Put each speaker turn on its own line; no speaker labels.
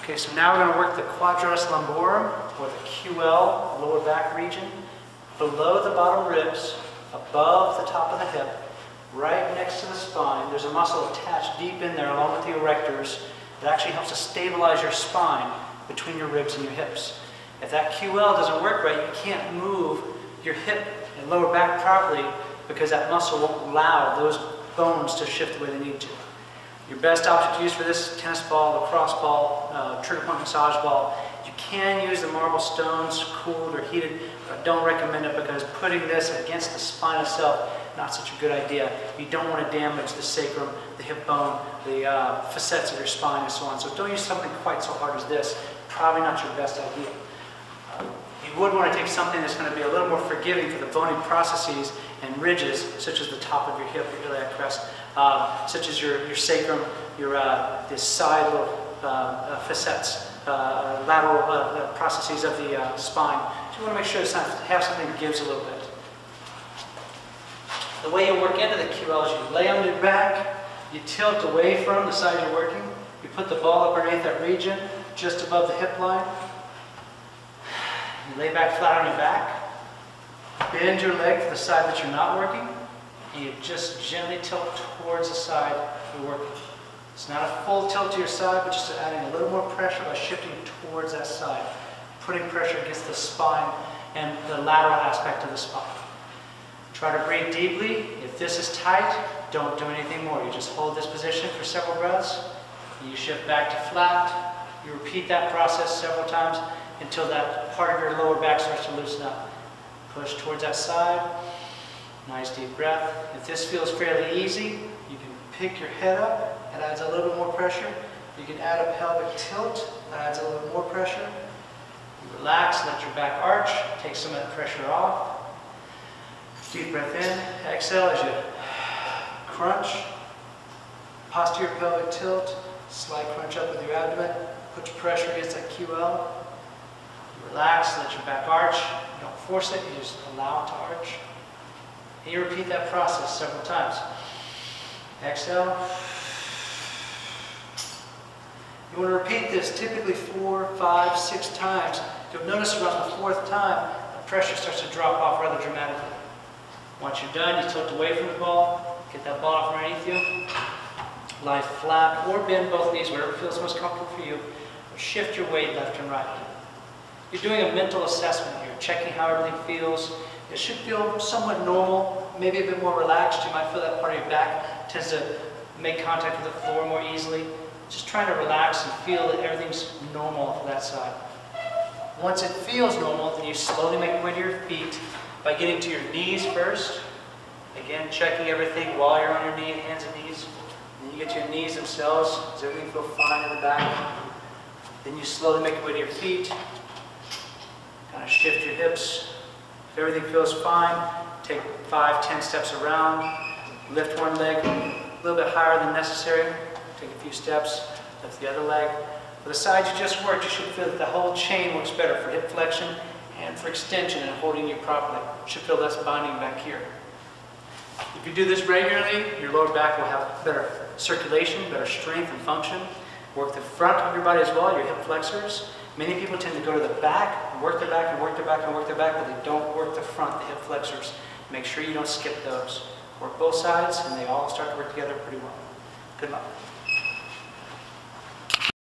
Okay, so now we're going to work the quadratus lumborum, or the QL, lower back region, below the bottom ribs, above the top of the hip, right next to the spine. There's a muscle attached deep in there along with the erectors that actually helps to stabilize your spine between your ribs and your hips. If that QL doesn't work right, you can't move your hip and lower back properly because that muscle won't allow those bones to shift the way they need to. Your best option to use for this is tennis ball, lacrosse ball, trigger point massage ball. You can use the marble stones, cooled or heated, but I don't recommend it because putting this against the spine itself, not such a good idea. You don't want to damage the sacrum, the hip bone, the facets of your spine and so on. So don't use something quite so hard as this. Probably not your best idea. You would want to take something that's going to be a little more forgiving for the bony processes and ridges, such as the top of your hip, your iliac crest, such as your sacrum, the side little facets, lateral processes of the spine. So you want to make sure it's not have something that gives a little bit. The way you work into the QL is you lay on your back, you tilt away from the side you're working, you put the ball up underneath that region, just above the hip line. You lay back flat on your back, bend your leg to the side that you're not working, and you just gently tilt towards the side you're working. It's not a full tilt to your side, but just adding a little more pressure by shifting towards that side, putting pressure against the spine and the lateral aspect of the spine. Try to breathe deeply. If this is tight, don't do anything more. You just hold this position for several breaths, and you shift back to flat. You repeat that process several times until that part of your lower back starts to loosen up. Push towards that side. Nice deep breath. If this feels fairly easy, you can pick your head up. That adds a little bit more pressure. You can add a pelvic tilt. That adds a little bit more pressure. You relax, let your back arch. Take some of that pressure off. Deep breath in. Exhale as you crunch. Posterior pelvic tilt. Slight crunch up with your abdomen. Put your pressure against that QL. Relax, let your back arch. You don't force it, you just allow it to arch. And you repeat that process several times. Exhale. You want to repeat this typically 4, 5, 6 times. You'll notice around the 4th time, the pressure starts to drop off rather dramatically. Once you're done, you tilt away from the ball, get that ball off underneath you, lie flat or bend both knees, whatever feels most comfortable for you. Shift your weight left and right. You're doing a mental assessment here, checking how everything feels. It should feel somewhat normal, maybe a bit more relaxed. You might feel that part of your back tends to make contact with the floor more easily. Just trying to relax and feel that everything's normal for that side. Once it feels normal, then you slowly make your way to your feet by getting to your knees first. Again, checking everything while you're on your knee, hands and knees. Then you get to your knees themselves. Does everything feel fine in the back? Then you slowly make your way to your feet. Kind of shift your hips. If everything feels fine, take 5, 10 steps around. Lift one leg a little bit higher than necessary. Take a few steps. Lift the other leg. For the side you just worked, you should feel that the whole chain works better for hip flexion and for extension and holding you properly. You should feel less binding back here. If you do this regularly, your lower back will have better circulation, better strength and function. Work the front of your body as well, your hip flexors. Many people tend to go to the back, work their back, and work their back, and work their back, but they don't work the front, the hip flexors. Make sure you don't skip those. Work both sides, and they all start to work together pretty well. Good luck.